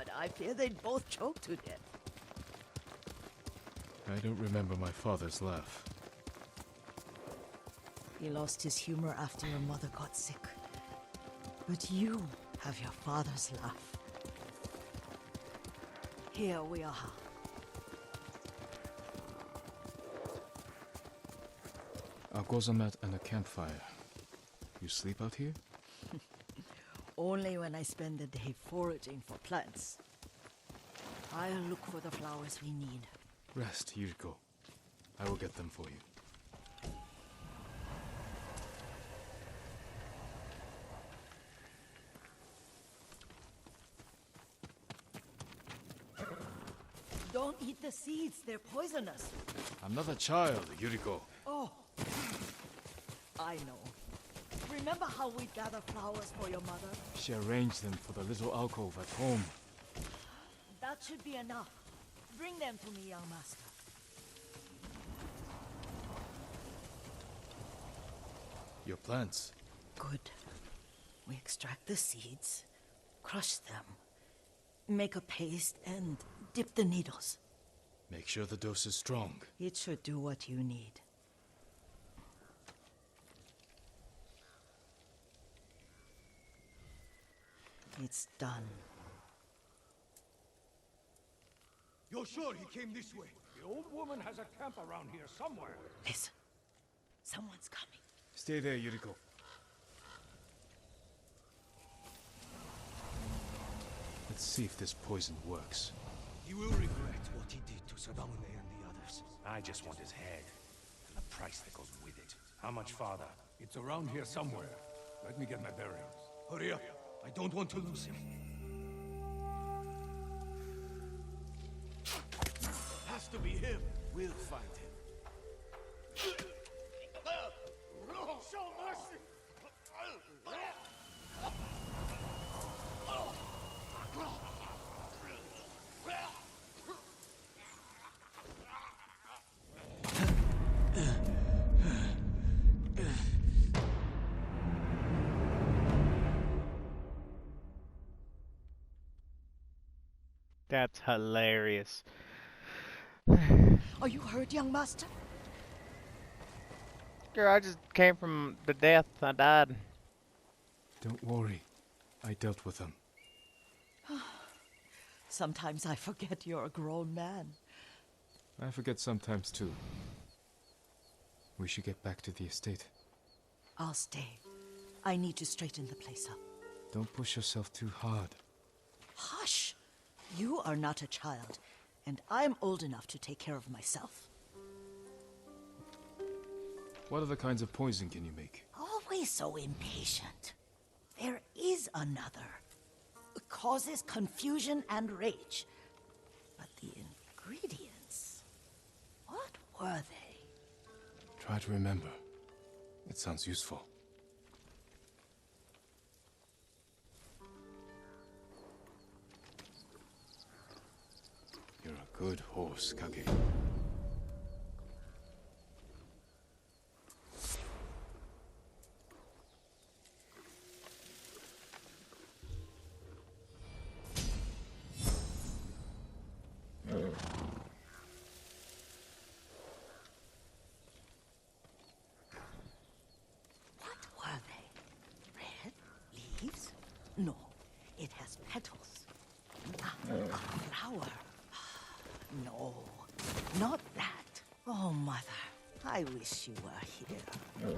God, I fear they'd both choke to death. I don't remember my father's laugh. He lost his humor after your mother got sick. But you have your father's laugh. Here we are. A gozamat and a campfire. You sleep out here? Only when I spend the day foraging for plants. I'll look for the flowers we need. Rest, Yuriko. I will get them for you. Don't eat the seeds, they're poisonous. I'm not a child, Yuriko. Oh, I know. Remember how we'd gather flowers for your mother? She arranged them for the little alcove at home. That should be enough. Bring them to me, young master. Your plants. Good. We extract the seeds, crush them, make a paste, and dip the needles. Make sure the dose is strong. It should do what you need. It's done. You're sure he came this way? The old woman has a camp around here somewhere. Listen. Someone's coming. Stay there, Yuriko. Let's see if this poison works. He will regret what he did to Sadamune and the others. I just want his head, and the price that goes with it. How much farther? It's around here somewhere. Let me get my bearings. Hurry up. I don't want to lose him. Has to be him. We'll find him. Show mercy! That's hilarious. Are you hurt, young master? Girl, I just came from the death. I died. Don't worry. I dealt with them. Sometimes I forget you're a grown man. I forget sometimes too. We should get back to the estate. I'll stay. I need to straighten the place up. Don't push yourself too hard. Hush! You are not a child, and I'm old enough to take care of myself. What other kinds of poison can you make? Always so impatient. There is another. It causes confusion and rage. But the ingredients... what were they? Try to remember. It sounds useful. You're a good horse, Kage. What were they? Red leaves? No, it has petals. A flower. No, not that. Oh, mother, I wish you were here.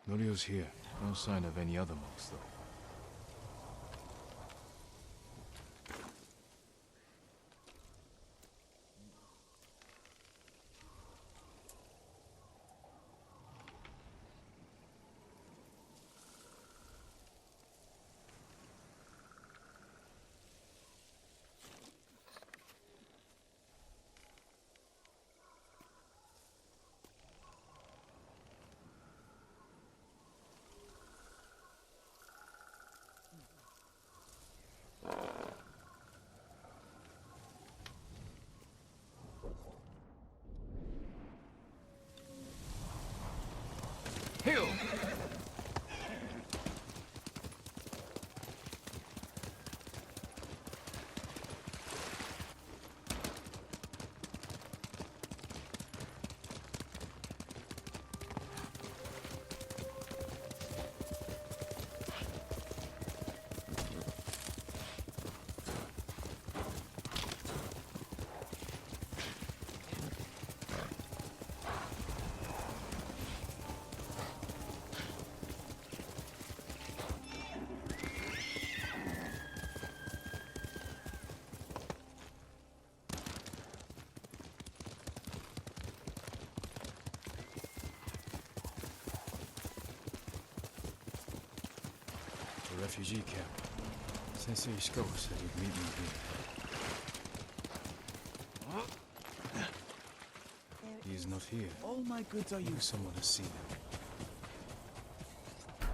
Norio's here. No sign of any other monks, though. Hill! The refugee camp. Sensei Ishikawa said he'd meet me here. He is not here. All my goods are Maybe used. someone has seen him.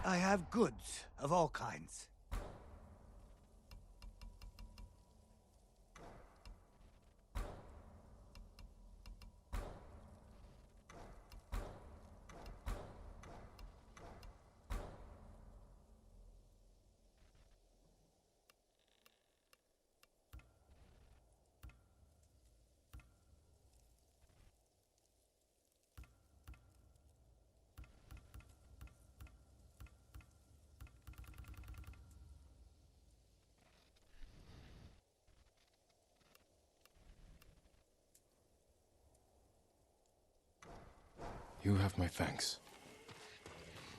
I have goods of all kinds. You have my thanks.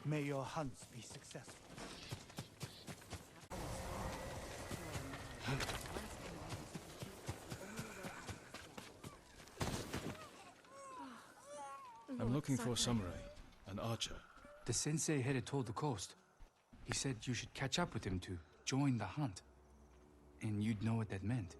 May your hunts be successful. I'm looking for a samurai, an archer. The sensei headed toward the coast. He said you should catch up with him to join the hunt. And you'd know what that meant.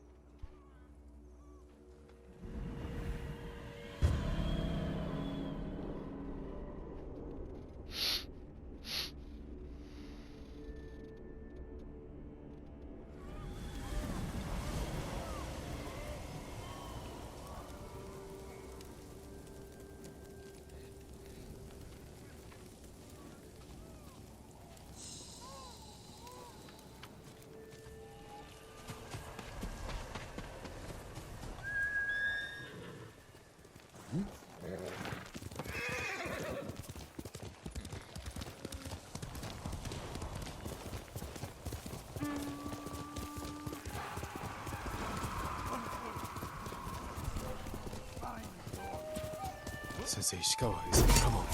Sensei Ishikawa is in trouble.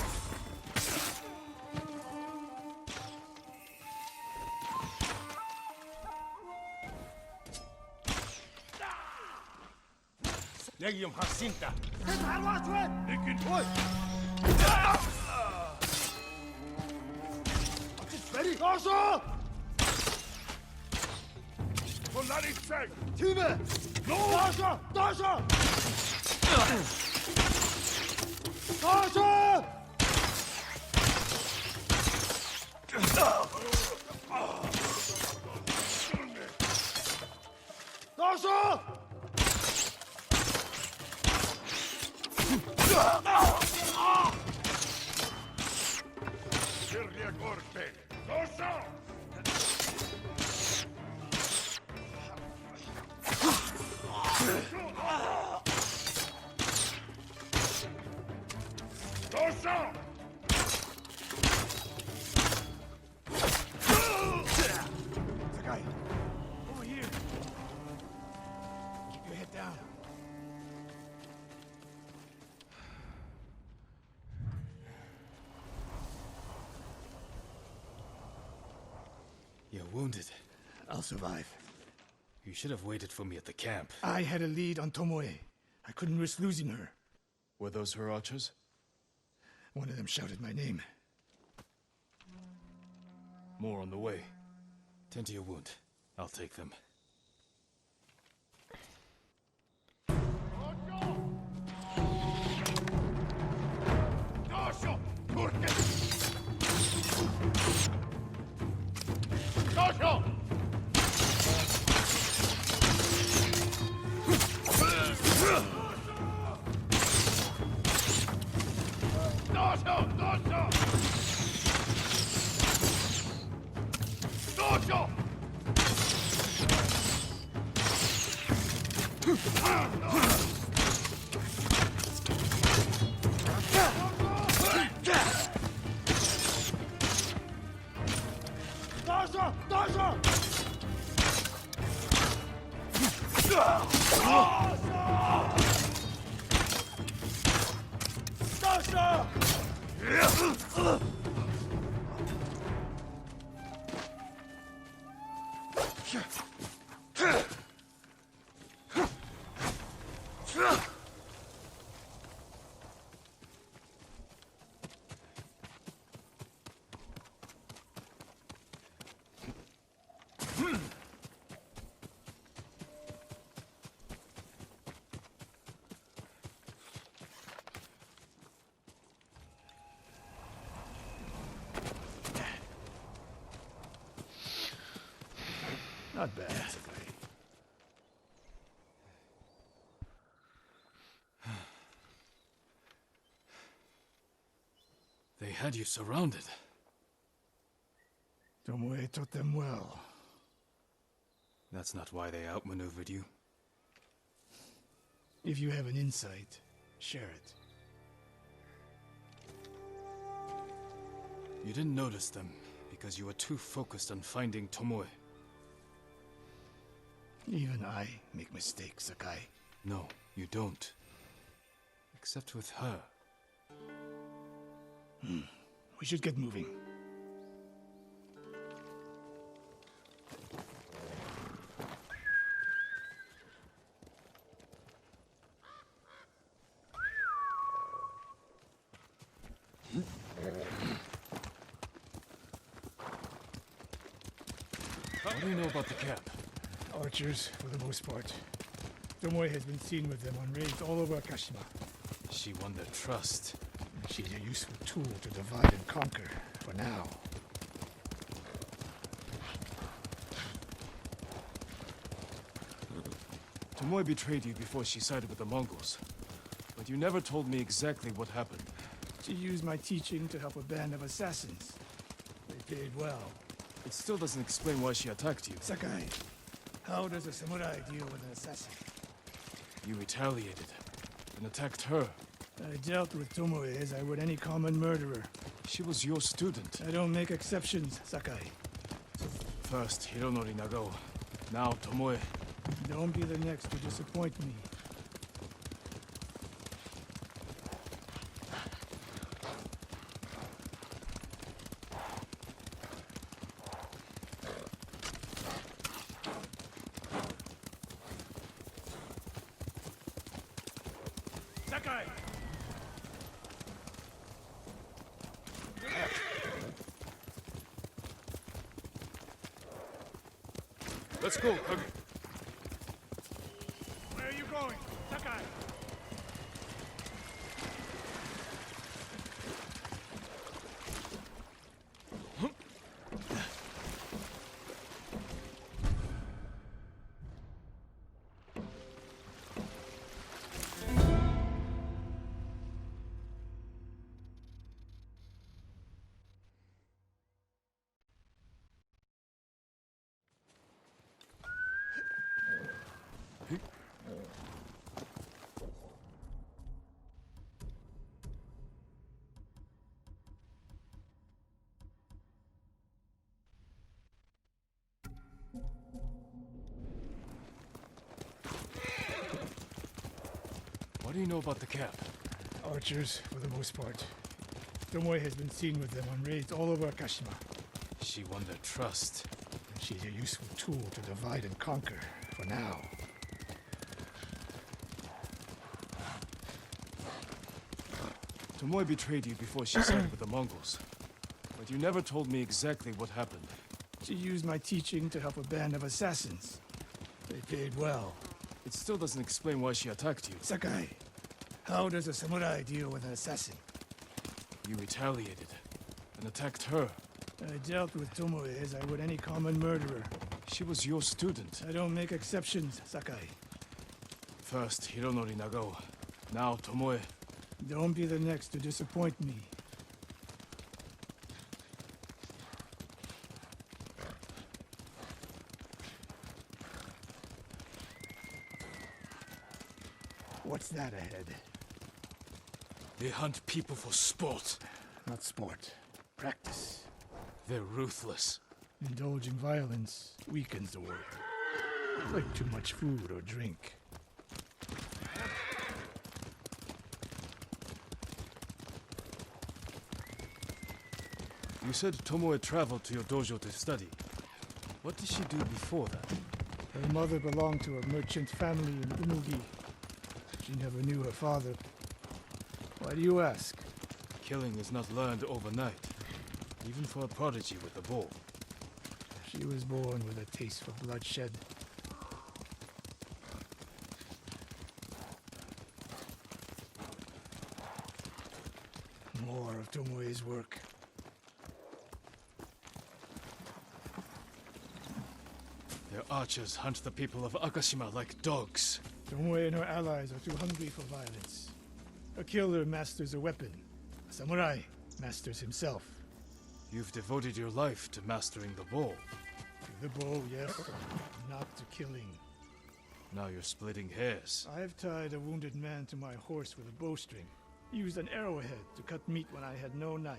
Legium Jacinta. Ready? Dasha! For Lady's sake! Time! No! Dasha! Dasha! Dasha! Dasha! Sirria Corte! Dosa! Dosa! Sakai, over here. Keep your head down. wounded? I'll survive. You should have waited for me at the camp. I had a lead on Tomoe. I couldn't risk losing her. Were those her archers? One of them shouted my name. More on the way. Tend to your wound. I'll take them. Not bad. They had you surrounded. Tomoe taught them well. That's not why they outmaneuvered you. If you have an insight, share it. You didn't notice them because you were too focused on finding Tomoe. Even I make mistakes, Sakai. No, you don't. Except with her. We should get moving. What do you know about the camp? Archers, for the most part. Tomoe has been seen with them on raids all over Kashima. She won their trust. She's a useful tool to divide and conquer, for now. Tomoe betrayed you before she sided with the Mongols. But you never told me exactly what happened. She used my teaching to help a band of assassins. They paid well. It still doesn't explain why she attacked you. Sakai, how does a samurai deal with an assassin? You retaliated and attacked her. I dealt with Tomoe as I would any common murderer. She was your student. I don't make exceptions, Sakai. First Hironori Nagao, now Tomoe. Don't be the next to disappoint me. Sakai! Let's go, Kage. Where are you going, Sakai? What do you know about the camp? Archers, for the most part. Tomoe has been seen with them on raids all over Kashima. She won their trust. She's a useful tool to divide and conquer, for now. Tomoe betrayed you before she sided with the Mongols. But you never told me exactly what happened. She used my teaching to help a band of assassins. They paid well. It still doesn't explain why she attacked you. Sakai, how does a samurai deal with an assassin? You retaliated and attacked her. I dealt with Tomoe as I would any common murderer. She was your student. I don't make exceptions, Sakai. First Hironori Nagao, now Tomoe. Don't be the next to disappoint me. What's that ahead? They hunt people for sport. Not sport. Practice. They're ruthless. Indulging violence weakens the warrior. Like too much food or drink. You said Tomoe traveled to your dojo to study. What did she do before that? Her mother belonged to a merchant family in Umugi. She never knew her father. Why do you ask? Killing is not learned overnight, even for a prodigy with a bow. She was born with a taste for bloodshed. More of Tomoe's work. Their archers hunt the people of Akashima like dogs. Tomoe and her allies are too hungry for violence. A killer masters a weapon. A samurai masters himself. You've devoted your life to mastering the bow. To the bow, yes, not to killing. Now you're splitting hairs. I've tied a wounded man to my horse with a bowstring. Used an arrowhead to cut meat when I had no knife.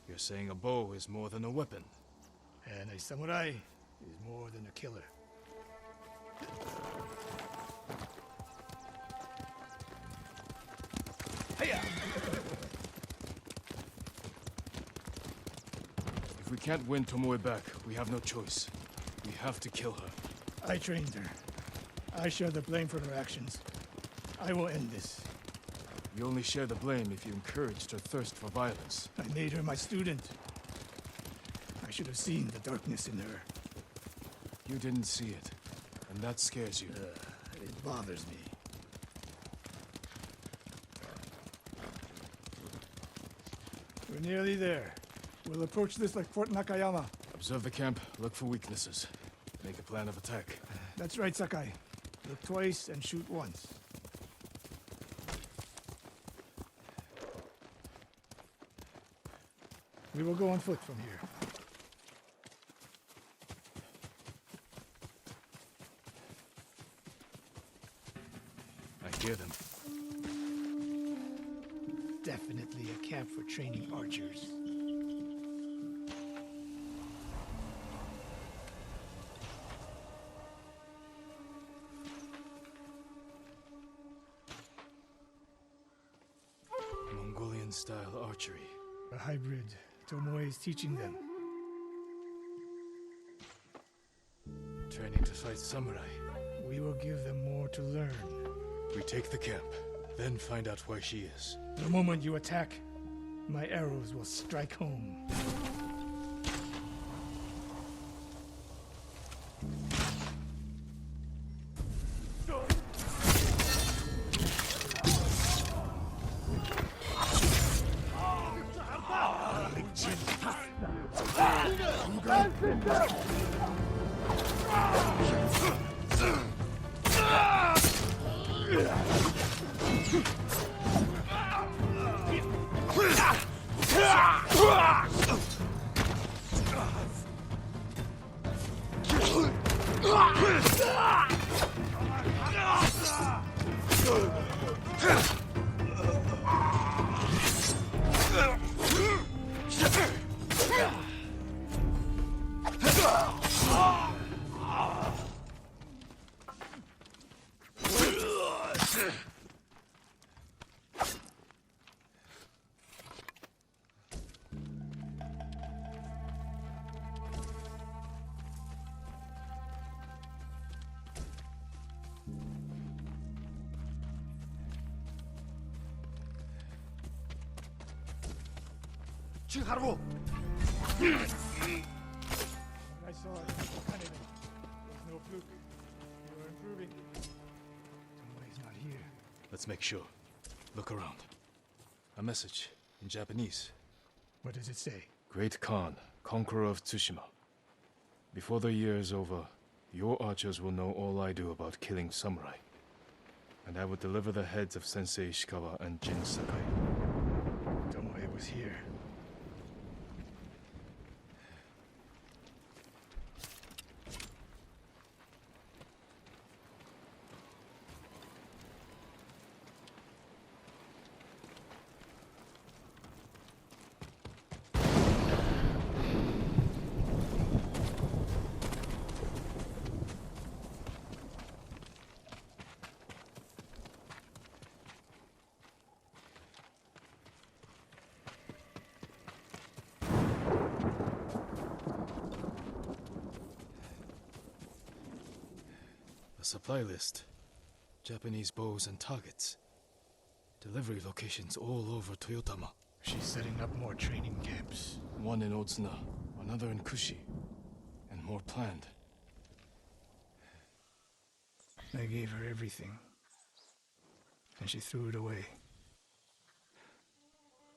You're saying a bow is more than a weapon. And a samurai is more than a killer. If we can't win Tomoe back, we have no choice. We have to kill her. I trained her. I share the blame for her actions. I will end this. You only share the blame if you encouraged her thirst for violence. I made her my student. I should have seen the darkness in her. You didn't see it, and that scares you. It bothers me. We're nearly there. We'll approach this like Fort Nakayama. Observe the camp, look for weaknesses. Make a plan of attack. That's right, Sakai. Look twice and shoot once. We will go on foot from here. I hear them. Definitely a camp for training archers. Mongolian-style archery. A hybrid. Tomoe is teaching them. Training to fight samurai. We will give them more to learn. We take the camp, then find out where she is. The moment you attack, my arrows will strike home. Chiharu! I saw it in Canada. It was no fluke. You are improving. Tomoe's not here. Let's make sure. Look around. A message in Japanese. What does it say? Great Khan, conqueror of Tsushima. Before the year is over, your archers will know all I do about killing samurai. And I will deliver the heads of Sensei Ishikawa and Jin Sakai. Tomoe was here. A supply list. Japanese bows and targets. Delivery locations all over Toyotama. She's setting up more training camps. One in Otsuna, another in Kushi, and more planned. I gave her everything. And she threw it away.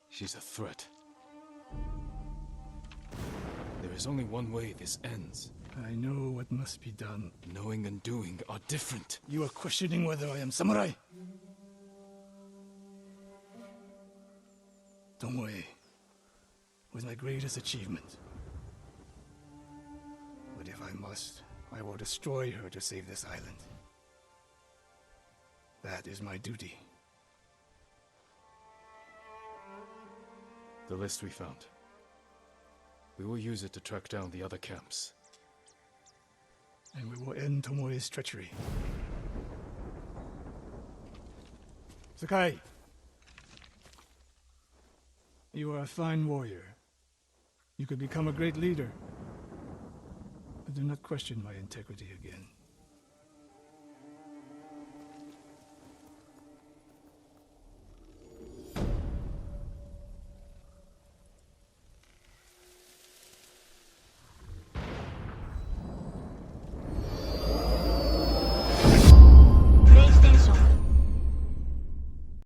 She's a threat. There is only one way this ends. I know what must be done. Knowing and doing are different. You are questioning whether I am samurai? Tomoe was my greatest achievement. But if I must, I will destroy her to save this island. That is my duty. The list we found. We will use it to track down the other camps. And we will end Tomoe's treachery. Sakai! You are a fine warrior. You could become a great leader. But do not question my integrity again.